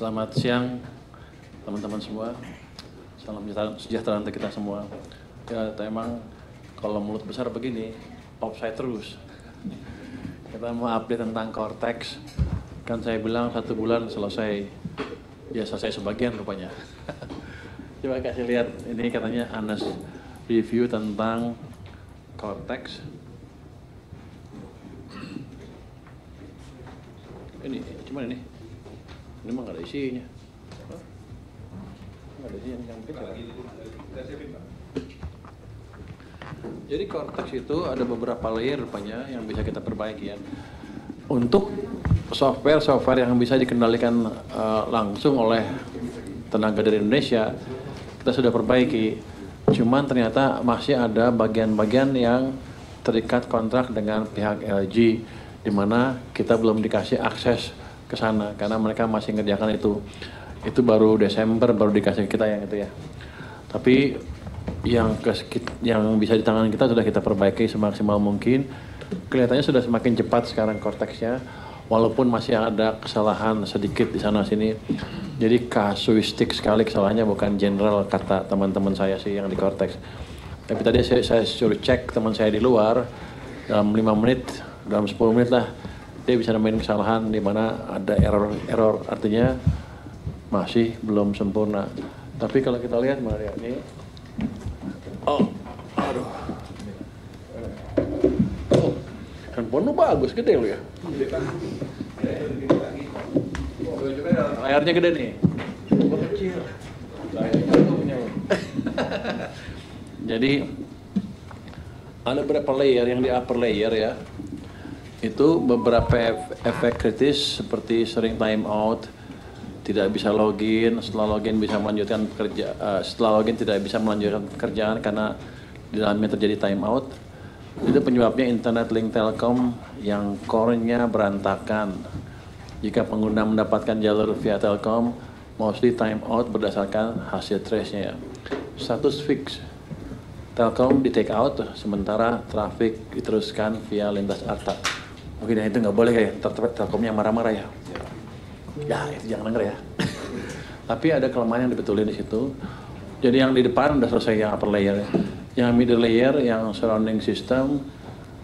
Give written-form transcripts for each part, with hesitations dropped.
Selamat siang teman-teman semua. Salam sejahtera untuk kita semua. Ya, emang kalau mulut besar begini, offside terus. Kita mau update tentang Cortex. Kan saya bilang 1 bulan selesai. Ya selesai sebagian rupanya. Coba kasih lihat, ini katanya Anas review tentang Cortex. Ini, cuman ini mah nggak ada isinya. Nggak ada isinya yang kecil. Jadi Cortex itu ada beberapa layer rupanya yang bisa kita perbaiki ya. Untuk software yang bisa dikendalikan langsung oleh tenaga dari Indonesia, kita sudah perbaiki. Cuman ternyata masih ada bagian-bagian yang terikat kontrak dengan pihak LG, di mana kita belum dikasih akses ke sana karena mereka masih ngerjakan itu. Itu baru Desember baru dikasih kita yang itu ya. Tapi yang bisa di tangan kita sudah kita perbaiki semaksimal mungkin. Kelihatannya sudah semakin cepat sekarang Cortex-nya, walaupun masih ada kesalahan sedikit di sana sini. Jadi kasuistik sekali kesalahannya, bukan general kata teman-teman saya sih yang di Cortex. Tapi tadi saya suruh cek teman saya di luar, dalam 5 menit, dalam 10 menit lah, dia bisa nemuin kesalahan di mana ada error, artinya masih belum sempurna. Tapi kalau kita lihat, Maria, ini, handphone lu bagus, gede lu ya. Layarnya gede nih. Kecil. Layarnya punya lu. Jadi ada beberapa layer yang di upper layer ya. Itu beberapa efek kritis seperti sering time out, tidak bisa login, setelah login bisa melanjutkan setelah login tidak bisa melanjutkan pekerjaan karena di dalamnya terjadi time out. Itu penyebabnya internet link Telkom yang core-nya berantakan. Jika pengguna mendapatkan jalur via Telkom, mostly time out berdasarkan hasil trace-nya ya. Status fix. Telkom di take out, sementara traffic diteruskan via lintas ARTA. Mungkin itu nggak boleh kayak Telkomnya marah-marah ya. Ya itu jangan denger ya. Tapi ada kelemahan yang dibetulin di situ. Jadi yang di depan udah selesai yang upper layer ya. Yang middle layer, yang surrounding system,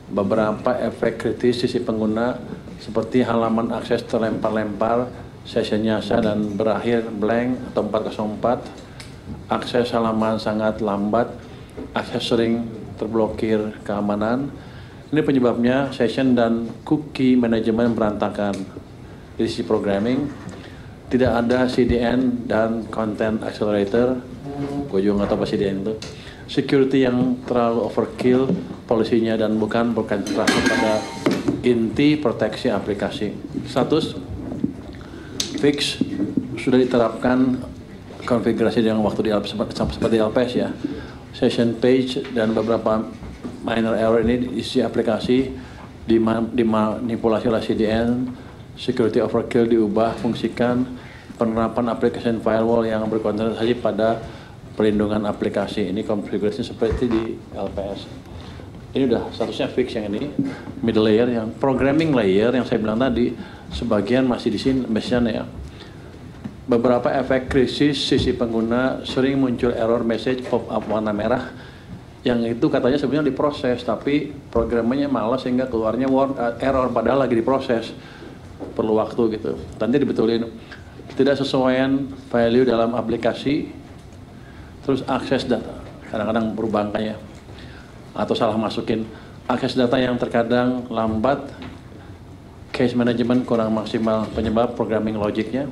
beberapa efek kritis sisi pengguna seperti halaman akses terlempar-lempar, session nyasa dan berakhir blank atau 404, akses halaman sangat lambat, akses sering terblokir keamanan. Ini penyebabnya session dan cookie manajemen berantakan. Di sisi programming, tidak ada CDN dan content accelerator. Gue juga nggak tahu apa CDN itu. Security yang terlalu overkill polisinya dan bukan berkonsentrasi pada inti proteksi aplikasi. Status fix sudah diterapkan konfigurasi dengan waktu seperti LPS ya. Session page dan beberapa minor error ini isi aplikasi dimanipulasi oleh CDN, security overkill diubah fungsikan, penerapan application firewall yang berkonsentrasi pada perlindungan aplikasi. Ini konfigurasi seperti di LPS. Ini udah statusnya fix yang ini, middle layer, yang programming layer yang saya bilang tadi, sebagian masih di sini, ya. Beberapa efek krisis sisi pengguna sering muncul error message pop-up warna merah, yang itu katanya sebenarnya diproses, tapi programnya malas sehingga keluarnya error padahal lagi diproses. Perlu waktu gitu. Nanti dibetulin. Tidak sesuaian value dalam aplikasi, terus akses data. Kadang-kadang berubah angkanya. Atau salah masukin. Akses data yang terkadang lambat, case management kurang maksimal, penyebab programming logiknya.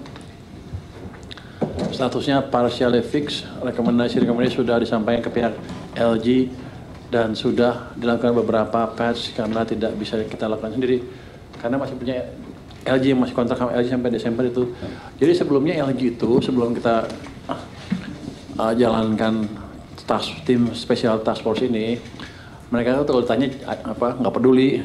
Statusnya partially fix, rekomendasi sudah disampaikan ke pihak LG dan sudah dilakukan beberapa patch karena tidak bisa kita lakukan sendiri karena masih punya LG, masih kontrak sama LG sampai Desember itu. Jadi sebelumnya LG itu sebelum kita jalankan tim special task force ini, mereka tuh kalau ditanya apa nggak peduli,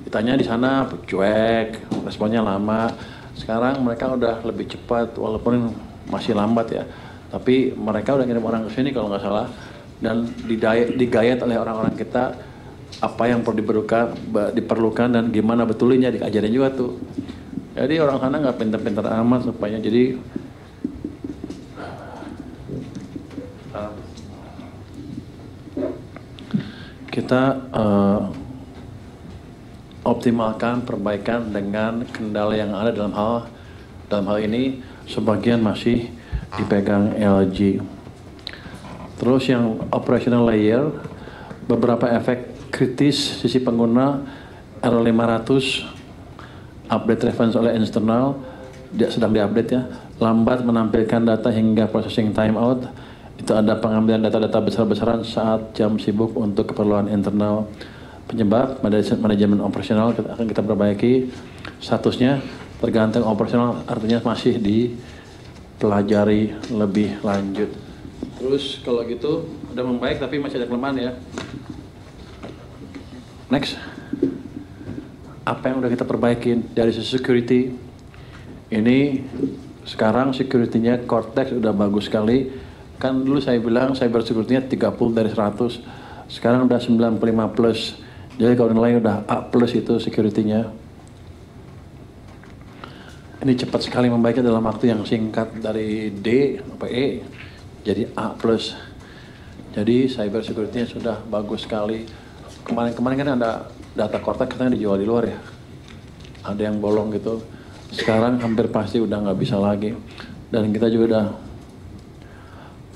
ditanya di sana cuek, responnya lama. Sekarang mereka udah lebih cepat walaupun masih lambat ya, tapi mereka udah ngirim orang ke sini kalau nggak salah. Dan digayat oleh orang-orang kita apa yang perlu diperlukan dan gimana betulinnya diajarin juga tuh. Jadi orang sana nggak pintar-pintar amat rupanya. Jadi kita optimalkan perbaikan dengan kendala yang ada dalam hal ini sebagian masih dipegang LG. Terus yang operational layer, beberapa efek kritis sisi pengguna R500 update reference oleh internal sedang diupdate ya, lambat menampilkan data hingga processing timeout. Itu ada pengambilan data-data besar-besaran saat jam sibuk untuk keperluan internal. Penyebab manajemen operasional akan kita perbaiki. Statusnya tergantung operasional, artinya masih dipelajari lebih lanjut. Terus kalau gitu udah membaik tapi masih ada kelemahan ya. Next, apa yang udah kita perbaikin dari sisi security? Ini sekarang security-nya Cortex udah bagus sekali. Kan dulu saya bilang cyber security-nya 30 dari 100. Sekarang udah 95 plus. Jadi kalau nilai udah A plus itu security-nya. Ini cepat sekali membaiknya dalam waktu yang singkat dari D sampai E jadi A plus. Jadi cyber security-nya sudah bagus sekali. Kemarin kan ada data Cortex katanya dijual di luar ya. Ada yang bolong gitu. Sekarang hampir pasti udah nggak bisa lagi. Dan kita juga udah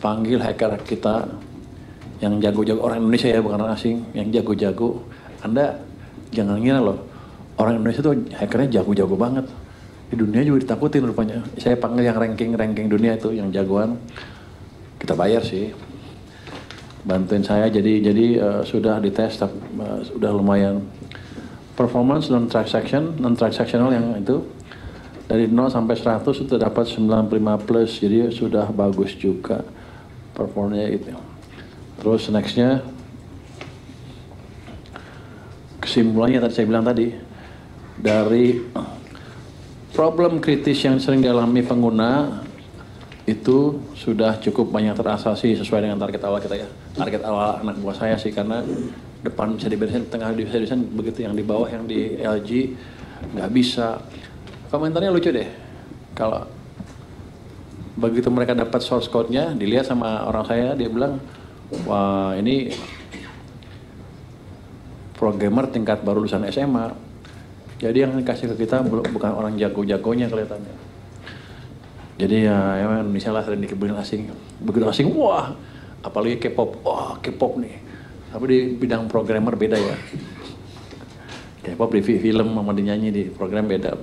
panggil hacker kita yang jago-jago, orang Indonesia ya bukan orang asing, yang jago-jago. Anda jangan ngira loh, orang Indonesia tuh hackernya jago-jago banget. Di dunia juga ditakutin rupanya. Saya panggil yang ranking dunia itu, yang jagoan. Kita bayar sih. Bantuin saya, jadi sudah dites, sudah lumayan. Performance non-transactional yang itu, dari 0 sampai 100 itu dapat 95 plus, jadi sudah bagus juga performanya itu. Terus nextnya, kesimpulannya tadi saya bilang tadi, dari problem kritis yang sering dialami pengguna itu sudah cukup banyak terasasi sesuai dengan target awal kita ya. Target awal anak buah saya sih, karena depan bisa diberesin, tengah bisa diberesin, begitu yang di bawah yang di LG nggak bisa. Komentarnya lucu deh, kalau begitu mereka dapat source code-nya, dilihat sama orang saya, dia bilang, wah ini programmer tingkat baru lulusan SMA. Jadi yang dikasih ke kita bukan orang jago-jagonya kelihatannya. Jadi ya Indonesia lah sering dikebulin asing. Begitu asing, wah apalagi K-pop, wah K-pop nih. Tapi di bidang programmer beda ya. K-pop di film sama dinyanyi di program beda.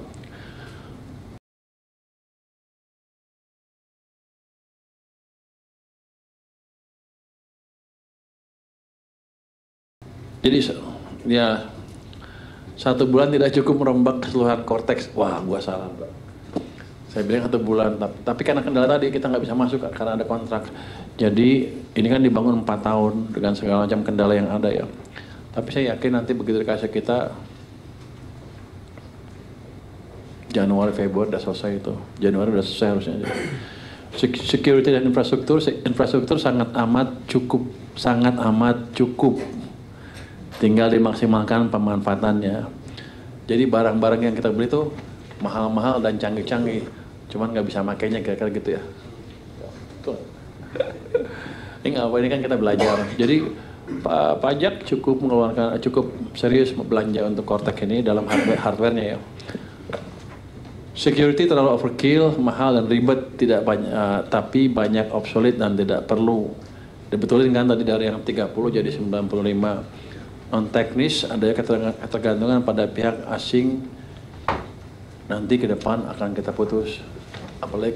Jadi ya 1 bulan tidak cukup merombak keseluruhan Cortex. Wah, gua salah, Bro. Saya bilang 1 bulan, tapi karena kendala tadi kita nggak bisa masuk karena ada kontrak. Jadi ini kan dibangun 4 tahun dengan segala macam kendala yang ada ya. Tapi saya yakin nanti begitu dikasih kita Januari Februari udah selesai itu. Januari udah selesai harusnya. Security dan infrastruktur sangat amat cukup. Tinggal dimaksimalkan pemanfaatannya. Jadi barang-barang yang kita beli itu mahal-mahal dan canggih-canggih. Cuman nggak bisa makainya kira-kira gitu ya. Ini kan kita belajar. Jadi pajak cukup serius belanja untuk Cortex ini dalam hardware-nya ya. Security terlalu overkill, mahal dan ribet, tidak banyak, tapi banyak obsolete dan tidak perlu. Dibetulin kan tadi dari yang 30 jadi 95. Non teknis ada ketergantungan pada pihak asing, nanti ke depan akan kita putus, apalagi